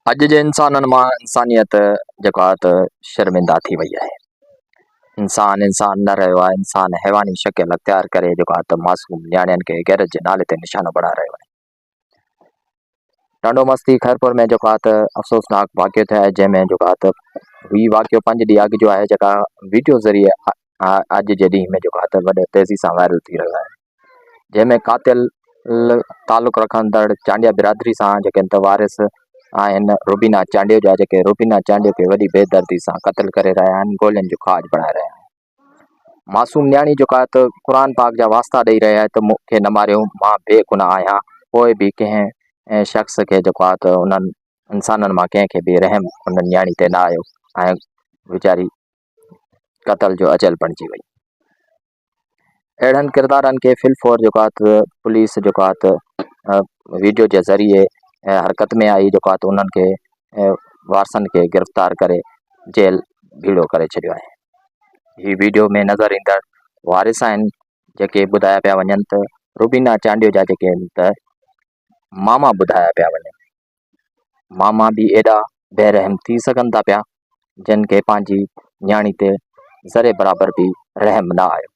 अॼु जे इंसाननि मां इंसानियत जेको आहे त शर्मिंदा थी वई आहे। इंसान न रहियो आहे। इंसान हैवानी शकिल अख़्तियार करे जेको आहे त मासूम नियाणियुनि खे गैरत जे नाले ते निशानो बणा रहियो आहे। टांडो मस्ती खैरपुर में जेको आहे त अफ़सोसनाक वाक़ियो थियो आहे, जंहिंमें जेको आहे त हीउ वाक़ियो 5 ॾींहं अॻु जो आहे, जेका वीडियो ज़रिए अॼु जे ॾींहं में जेको आहे त वॾे तेज़ी सां वायरल थी रहियो आहे, जंहिंमें कातिल तालुक़ रखंदड़ चांडिया बिरादरी सां जेके त वारिस आहिनि रुबीना चांडियो जा, जेके रुबीना चांडियो खे वॾी बेदर्दी सां क़त्ल करे रहिया आहिनि, गोलियुनि जो खाज बणाए रहिया आहिनि। मासूम न्याणी जेको आहे त क़ुर पाक जा वास्ता ॾेई रहिया आहे त मूंखे न मारियो, मां बेगुनाह आहियां। पोइ बि कंहिं शख़्स खे जेको आहे त उन्हनि इंसाननि मां कंहिंखे बि रहम उन न्याणी ते न आयो ऐं वीचारी क़त्ल जो अजल बणिजी वई। अहिड़नि किरदारनि खे फिलफोर जेको आहे त पुलिस जेको आहे त वीडियो जे ज़रिए हरकत में आई, जेको आहे त उन्हनि खे वारसनि खे गिरफ़्तार करे जेल भीड़ो करे छॾियो आहे। हीअ वीडियो में नज़र ईंदड़ वारिस आहिनि, जेके ॿुधाया पिया वञनि त रुबीना चांडियो जा जेके त मामा ॿुधाया पिया वञनि। मामा बि एॾा बेरहम थी सघनि था पिया, जिन खे पंहिंजी न्याणी ते ज़रे बराबरि बि रहम न आयो।